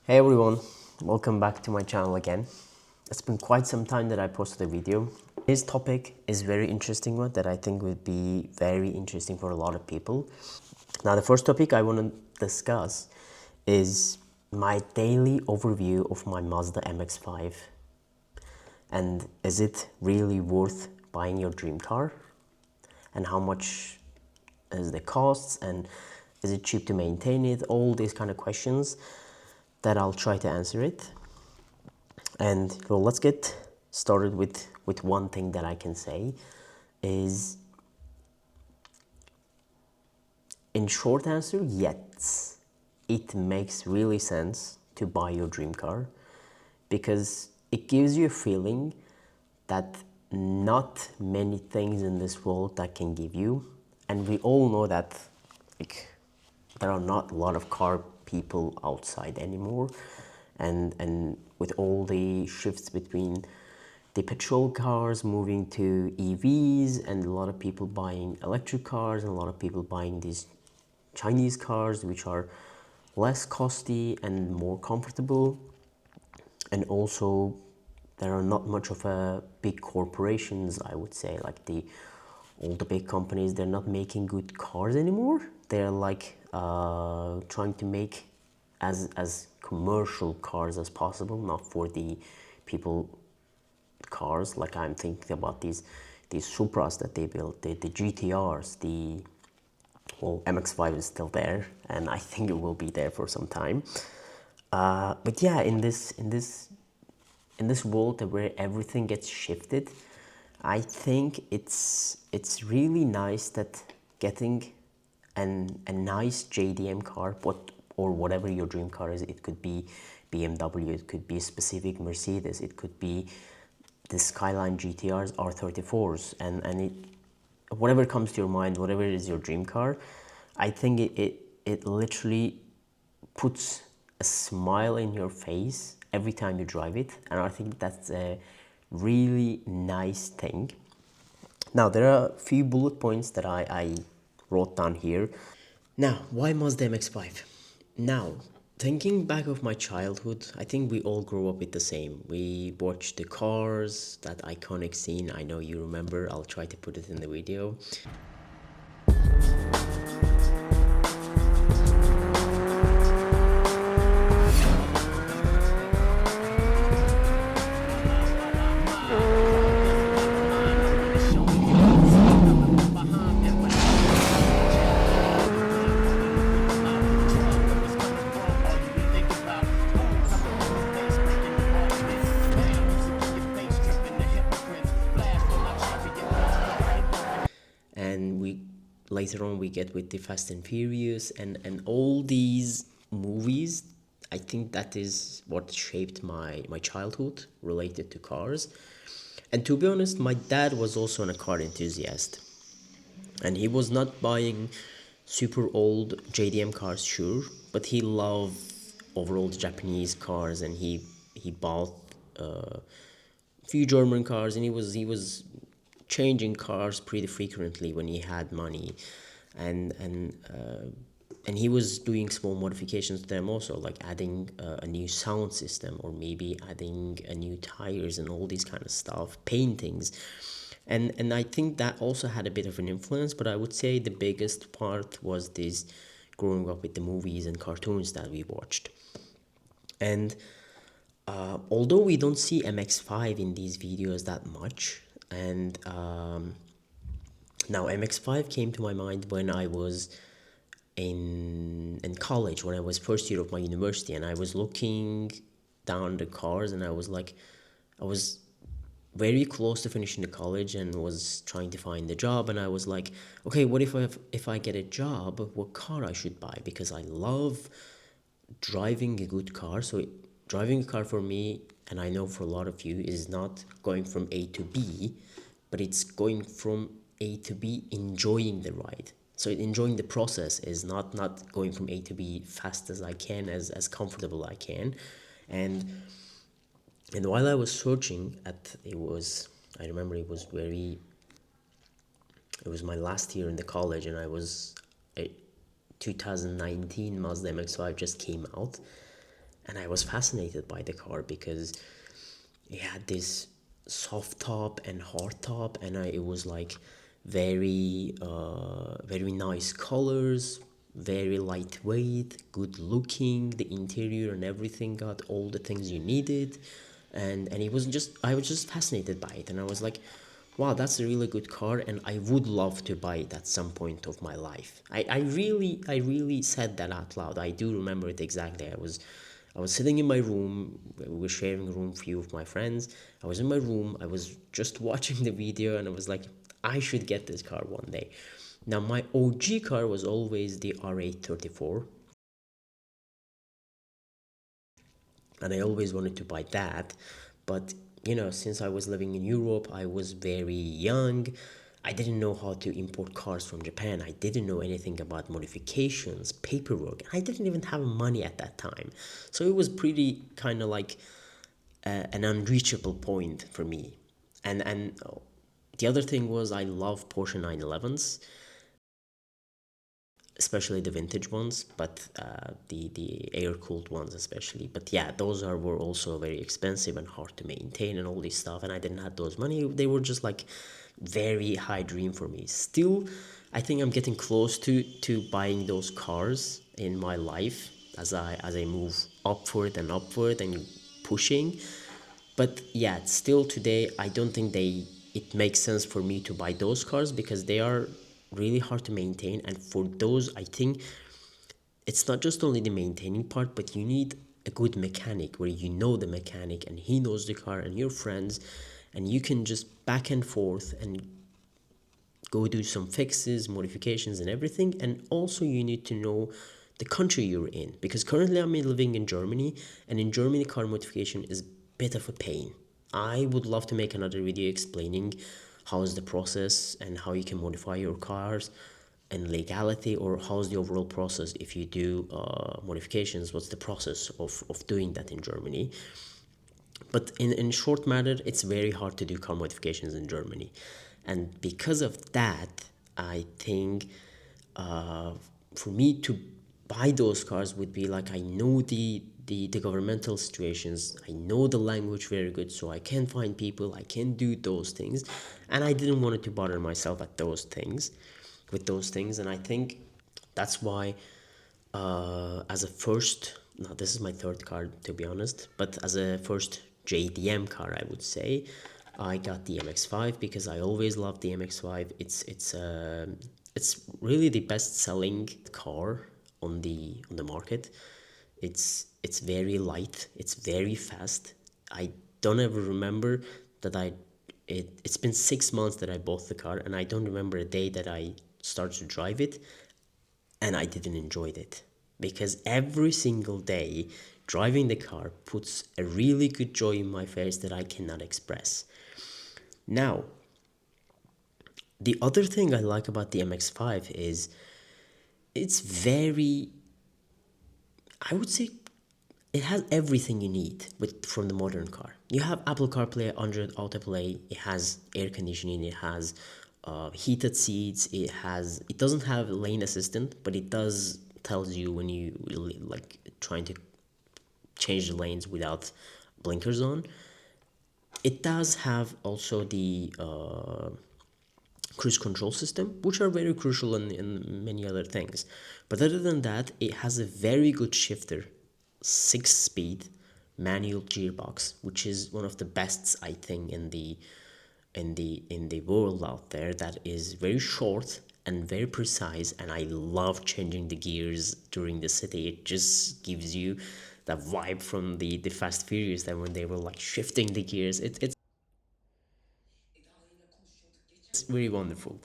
Hey everyone, welcome back to my channel again. It's been quite some time that I posted a video. This topic is very interesting one that I think would be very interesting for a lot of people. Now the first topic I want to discuss is my daily overview of my Mazda MX-5 and is it really worth buying your dream car, and how much is the costs, and is it cheap to maintain it, all these kind of questions that I'll try to answer it. And well, let's get started with one thing that I can say is, in short answer, yes, it makes really sense to buy your dream car because it gives you a feeling that not many things in this world that can give you. And we all know that there are not a lot of car people outside anymore, and with all the shifts between the petrol cars moving to EVs and a lot of people buying electric cars and a lot of people buying these Chinese cars which are less costly and more comfortable, and also there are not much of a big corporations, I would say, like all the big companies, they're not making good cars anymore. They're like trying to make as commercial cars as possible, not for the people cars. Like I'm thinking about these Supras that they built, the GTRs, well, MX-5 is still there, and I think it will be there for some time. But yeah, in this world where everything gets shifted, I think it's really nice that getting a nice JDM car, or whatever your dream car is. It could be BMW, it could be a specific Mercedes, it could be the Skyline GTRs, R34s, and whatever comes to your mind, whatever is your dream car. I think it literally puts a smile in your face every time you drive it, and I think that's a really nice thing. Now there are a few bullet points that I wrote down here. Now, why Mazda MX-5? Now, thinking back of my childhood, I think we all grew up with the same. We watched the cars, that iconic scene. I know you remember. I'll try to put it in the video. And we later on we get with the Fast and Furious and all these movies. I think that is what shaped my childhood related to cars. And to be honest, my dad was also a car enthusiast, and he was not buying super old JDM cars, sure, but he loved overall Japanese cars, and he bought a few German cars, and he was changing cars pretty frequently when he had money, and he was doing small modifications to them also, like adding a new sound system, or maybe adding a new tires and all these kind of stuff, paintings. And I think that also had a bit of an influence, but I would say the biggest part was this growing up with the movies and cartoons that we watched. And although we don't see MX-5 in these videos that much, and now MX-5 came to my mind when I was in college, when I was first year of my university, and I was looking down the cars, and I was very close to finishing the college and was trying to find a job, and I was like, okay, what if I get a job, what car I should buy, because I love driving a good car. So driving a car for me, and I know for a lot of you, is not going from A to B, but it's going from A to B enjoying the ride. So enjoying the process is not going from A to B fast as I can, as comfortable I can. And while I was searching at, I remember it was my last year in the college, and I was 2019 Mazda MX-5 just came out, and I was fascinated by the car because it had this soft top and hard top, and it was like very nice colors, very lightweight, good looking. The interior and everything got all the things you needed, and it was just, I was just fascinated by it, and I was like, wow, that's a really good car, and I would love to buy it at some point of my life. I really said that out loud. I do remember it exactly. I was sitting in my room. We were sharing a room with a few of my friends. I was in my room. I was just watching the video, and I was like, I should get this car one day. Now, my OG car was always the R834, and I always wanted to buy that. But since I was living in Europe, I was very young. I didn't know how to import cars from Japan. I didn't know anything about modifications, paperwork. I didn't even have money at that time. So it was pretty kind of like an unreachable point for me. And the other thing was, I love Porsche 911s, especially the vintage ones, but the air cooled ones especially. But yeah, those were also very expensive and hard to maintain and all this stuff. And I didn't have those money. They were just like very high dream for me. Still, I think I'm getting close to buying those cars in my life as I move upward and pushing. But yeah, still today, I don't think it makes sense for me to buy those cars because they are really hard to maintain. And for those, I think it's not just only the maintaining part, but you need a good mechanic where you know the mechanic and he knows the car and you're friends, and you can just back and forth and go do some fixes, modifications, and everything. And also, you need to know the country you're in, because currently I'm living in Germany, and in Germany, car modification is a bit of a pain. I would love to make another video explaining how is the process and how you can modify your cars and legality, or how's the overall process if you do modifications. What's the process of doing that in Germany? But in short matter, it's very hard to do car modifications in Germany. And because of that, I think uh, for me to buy those cars would be like, I know the governmental situations, I know the language very good, so I can find people, I can do those things. And I didn't want to bother myself at those things with those things. And I think that's why as a first, now this is my third car to be honest, but as a first JDM car, I would say I got the MX-5 because I always loved the MX-5. It's really the best selling car on the market. It's very light, it's very fast. I don't ever remember that it's been 6 months that I bought the car, and I don't remember a day that I started to drive it and I didn't enjoy it, because every single day driving the car puts a really good joy in my face that I cannot express. Now, the other thing I like about the MX-5 is it's very, I would say, it has everything you need from the modern car. You have Apple CarPlay, Android Autoplay. It has air conditioning. It has heated seats. It doesn't have lane assistant, but it does tells you when you really like trying to change the lanes without blinkers on. It does have also the cruise control system, which are very crucial in many other things. But other than that, it has a very good shifter, 6-speed manual gearbox, which is one of the best I think in the world out there. That is very short and very precise, and I love changing the gears during the city. It just gives you that vibe from the Fast Furious, that when they were like shifting the gears, it's very wonderful.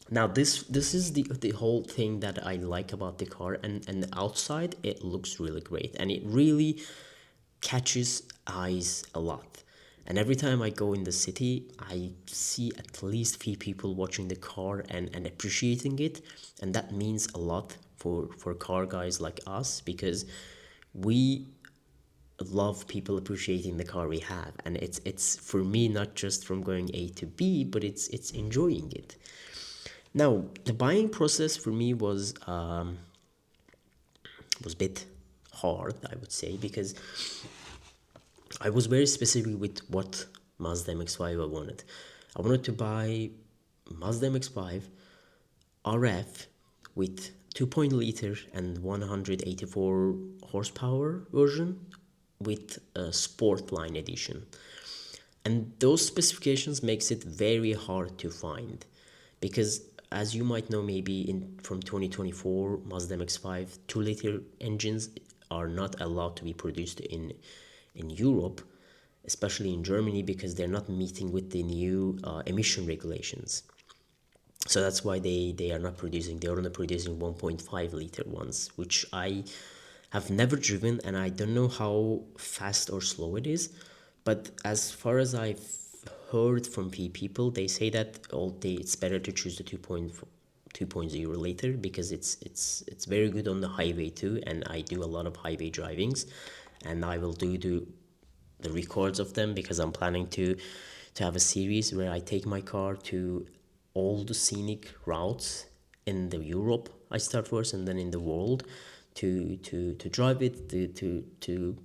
Now this is the whole thing that I like about the car, and the outside it looks really great, and it really catches eyes a lot. And every time I go in the city, I see at least few people watching the car and appreciating it, and that means a lot for car guys like us, because we love people appreciating the car we have. And it's for me not just from going A to B, but it's enjoying it. Now, the buying process for me was a bit hard, I would say, because I was very specific with what Mazda MX-5 I wanted. I wanted to buy Mazda MX-5 RF with 2.0 liter and 184 horsepower version with a sport line edition. And those specifications makes it very hard to find, because as you might know, maybe in from 2024 Mazda MX-5 2-liter engines are not allowed to be produced in Europe, especially in Germany, because they're not meeting with the new emission regulations. So that's why they are not producing, they're only producing 1.5 liter ones, which I have never driven, and I don't know how fast or slow it is. But as far as I've heard from people, they say that it's better to choose the 2.0 liter, because it's very good on the highway too, and I do a lot of highway drivings, and I will do the records of them, because I'm planning to have a series where I take my car to all the scenic routes in the Europe. I start first, and then in the world, to drive it, to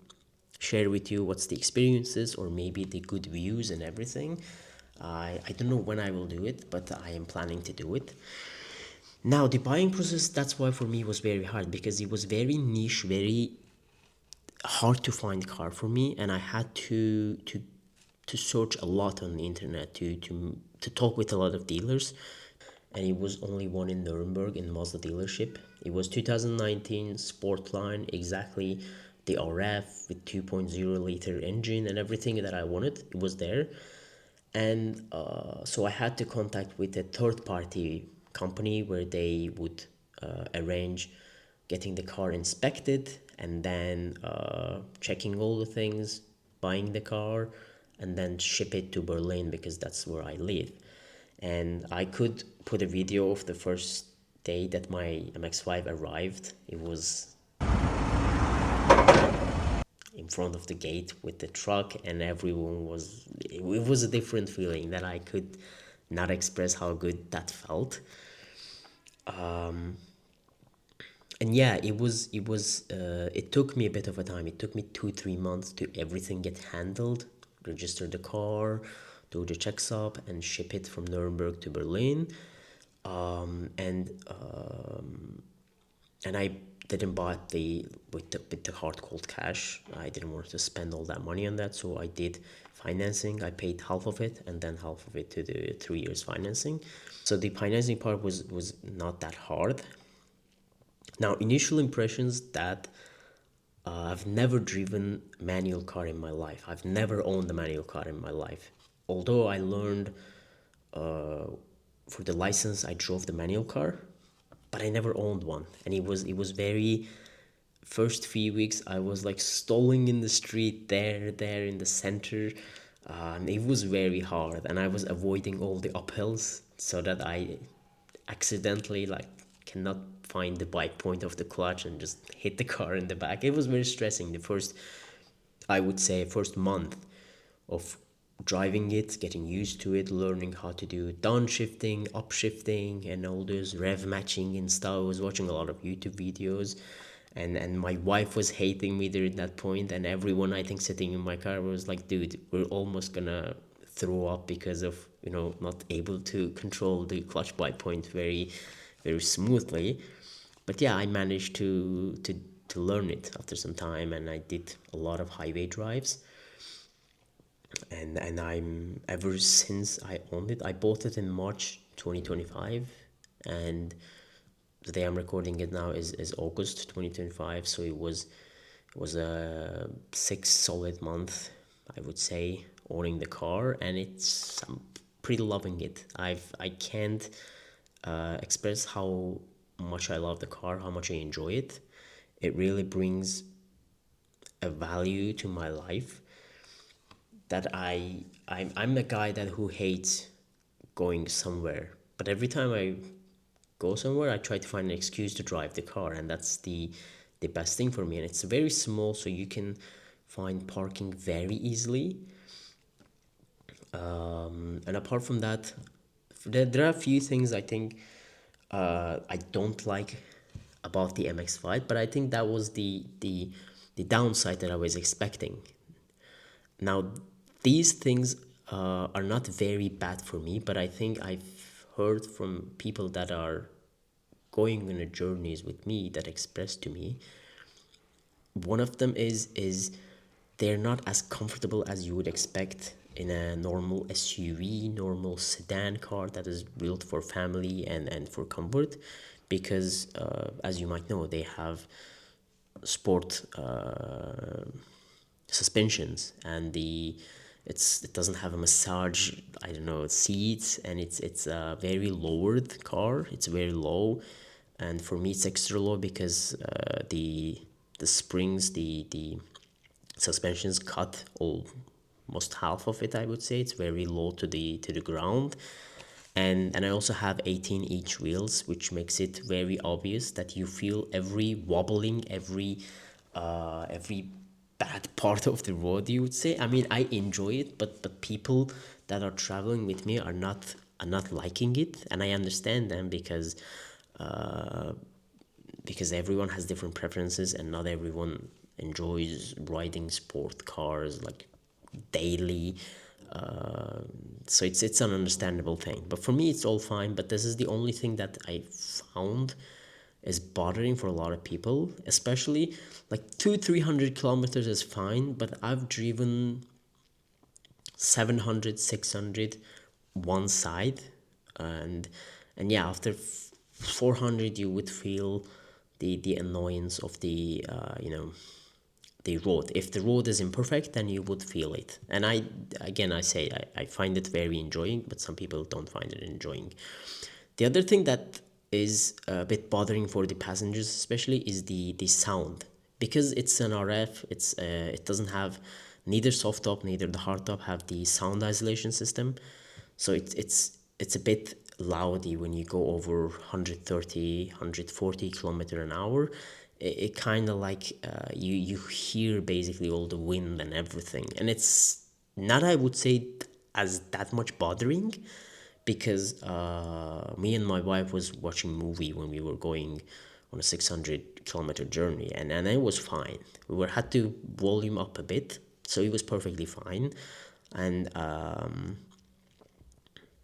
share with you what's the experiences, or maybe the good views and everything. I don't know when I will do it, but I am planning to do it. Now the buying process, that's why for me it was very hard, because it was very niche, very hard to find car for me, and I had to search a lot on the internet, to talk with a lot of dealers. And it was only one in Nuremberg, in Mazda dealership. It was 2019 Sportline, exactly the RF with 2.0 liter engine and everything that I wanted. It was there. And so I had to contact with a third party company, where they would arrange getting the car inspected, and then checking all the things, buying the car, and then ship it to Berlin, because that's where I live. And I could put a video of the first day that my MX-5 arrived. It was in front of the gate with the truck, and everyone was, it was a different feeling that I could not express how good that felt. And yeah, it took me a bit of a time. It took me 2-3 months to everything get handled, register the car, do the checks up, and ship it from Nuremberg to Berlin. And I didn't buy it with the hard cold cash. I didn't want to spend all that money on that, so I did financing. I paid half of it, and then half of it to the 3 years financing. So the financing part was not that hard. Now, initial impressions, that I've never driven manual car in my life. I've never owned a manual car in my life. Although I learned for the license, I drove the manual car, but I never owned one. And it was very, first few weeks I was like stalling in the street, there in the center. It was very hard, and I was avoiding all the uphills, so that I accidentally like cannot find the bike point of the clutch and just hit the car in the back. It was very stressing the first, I would say, first month of driving it, getting used to it, learning how to do downshifting, upshifting, and all those rev matching and stuff. I was watching a lot of YouTube videos, and my wife was hating me during that point, and everyone I think sitting in my car was like, dude, we're almost gonna throw up because of, not able to control the clutch bike point very, very smoothly. But yeah, I managed to learn it after some time, and I did a lot of highway drives. And I'm, ever since I owned it, I bought it in March 2025, and the day I'm recording it now is August 2025. So it was a 6 solid month, I would say, owning the car, and I'm pretty loving it. I can't express how much I love the car, how much I enjoy it. It really brings a value to my life, that I'm a guy that who hates going somewhere, but every time I go somewhere, I try to find an excuse to drive the car, and that's the best thing for me. And it's very small, so you can find parking very easily. And apart from that, there are a few things I think I don't like about the MX-5, but I think that was the downside that I was expecting. Now, these things are not very bad for me, but I think I've heard from people that are going on a journeys with me that expressed to me. One of them is they're not as comfortable as you would expect in a normal SUV, normal sedan car that is built for family and for comfort, because as you might know, they have sport suspensions, and it doesn't have a massage, I don't know, seats, and it's a very lowered car. It's very low, and for me it's extra low because the springs, the suspensions cut almost half of it, I would say. It's very low to the ground, and I also have 18-inch wheels, which makes it very obvious that you feel every wobbling, every bad part of the road, you would say. I mean, I enjoy it, but people that are traveling with me are not liking it, and I understand them because everyone has different preferences, and not everyone enjoys riding sport cars like daily. uh, so it's an understandable thing, but for me it's all fine. But this is the only thing that I found is bothering for a lot of people, especially like 200-300 kilometers is fine, but I've driven 700, 600 one side, and yeah, after 400 you would feel the annoyance of the road. If the road is imperfect, then you would feel it. And I say I find it very enjoying, but some people don't find it enjoying. The other thing that is a bit bothering for the passengers especially is the sound, because it's an RF. It doesn't have, neither soft top neither the hard top have the sound isolation system, so it's a bit loudy when you go over 130 140 kilometer an hour. It kind of like you hear basically all the wind and everything, and it's not, I would say, as that much bothering, because me and my wife was watching movie when we were going on a 600-kilometer journey, and it was fine. We were had to volume up a bit, so it was perfectly fine. And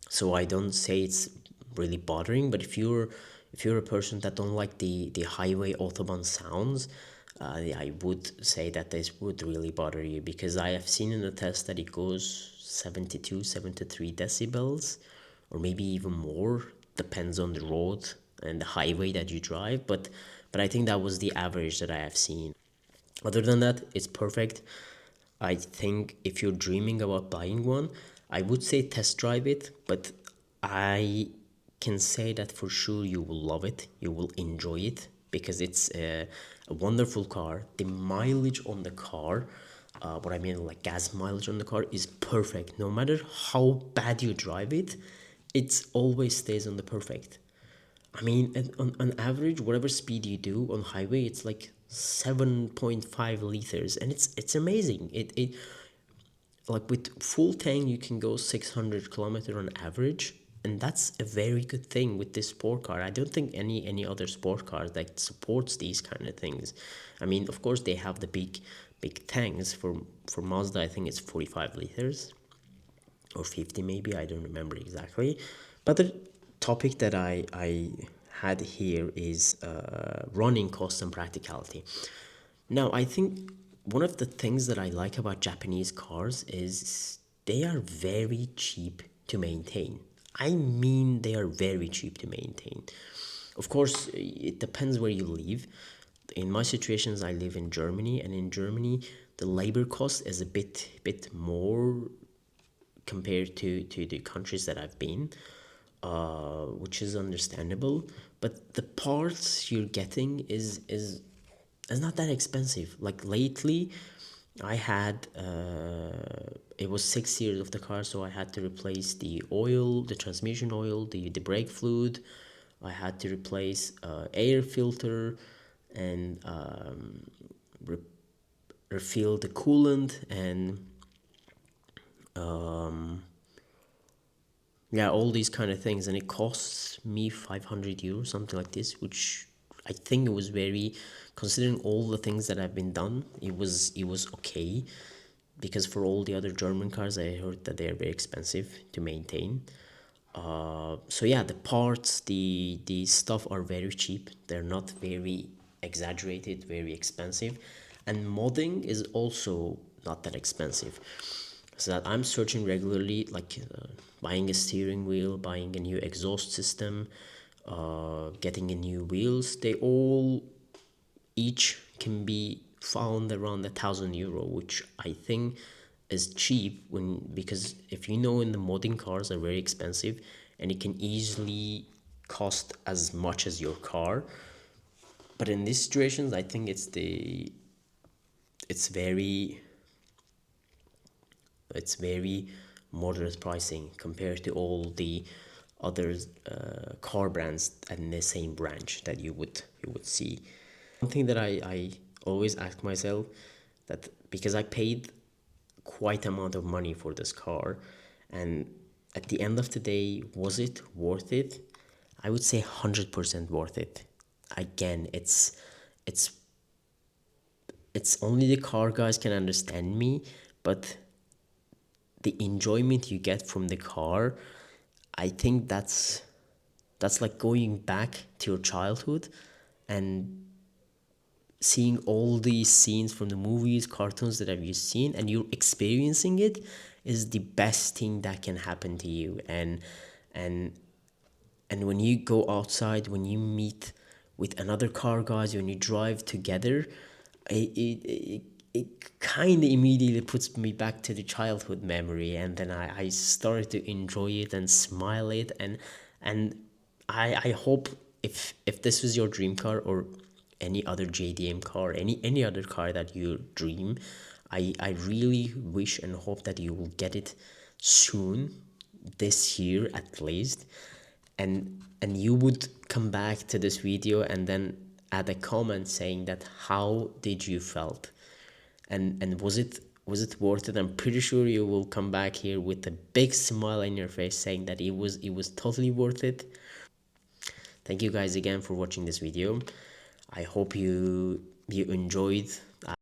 so I don't say it's really bothering, but if you're a person that don't like the highway autobahn sounds, I would say that this would really bother you, because I have seen in the test that it goes 72, 73 decibels, or maybe even more, depends on the road and the highway that you drive. But I think that was the average that I have seen. Other than that, it's perfect. I think if you're dreaming about buying one, I would say test drive it, but I can say that for sure you will love it. You will enjoy it because it's a wonderful car. The mileage on the car, what I mean, like gas mileage on the car, is perfect. No matter how bad you drive it, it always stays on the perfect. I mean, on average, whatever speed you do on highway, it's like 7.5 liters, and it's amazing. It like with full tank, you can go 600 kilometer on average, and that's a very good thing with this sport car. I don't think any other sport car that supports these kind of things. I mean, of course, they have the big tanks for Mazda. I think it's 45 liters or 50 maybe, I don't remember exactly. But the topic that I had here is running costs and practicality. Now, I think one of the things that I like about Japanese cars is they are very cheap to maintain. I mean, they are very cheap to maintain. Of course, it depends where you live. In my situations, I live in Germany, and in Germany, the labor cost is a bit more compared to the countries that I've been, which is understandable. But the parts you're getting is not that expensive. Like lately, I had it was 6 years of the car, so I had to replace the oil, the transmission oil, the brake fluid. I had to replace air filter, and re- refill the coolant, and yeah, all these kind of things, and it costs me 500 euros, something like this, which I think it was very, considering all the things that have been done, it was okay, because for all the other German cars, I heard that they are very expensive to maintain. So yeah, the parts, the stuff are very cheap. They're not very exaggerated, very expensive, and modding is also not that expensive. So that I'm searching regularly, like buying a steering wheel, buying a new exhaust system, getting a new wheels. They all each can be found around €1,000, which I think is cheap, when because if you know, in the modding, cars are very expensive, and it can easily cost as much as your car. But in these situations, I think it's very moderate pricing compared to all the other car brands in the same branch that you would see. One thing that I always ask myself, that because I paid quite amount of money for this car, and at the end of the day, was it worth it? I would say 100% worth it. Again, it's it's only the car guys can understand me, but the enjoyment you get from the car, I think that's like going back to your childhood and seeing all these scenes from the movies, cartoons that have you seen, and you're experiencing it, is the best thing that can happen to you. And and when you go outside, when you meet with another car guys, when you drive together, it kind of immediately puts me back to the childhood memory, and then I started to enjoy it and smile it, and I hope, if this was your dream car, or any other JDM car, any other car that you dream, I really wish and hope that you will get it soon, this year at least, and you would come back to this video and then add a comment saying that how did you felt, and was it worth it. I'm pretty sure you will come back here with a big smile on your face saying that it was totally worth it. Thank you guys again for watching this video. I hope you enjoyed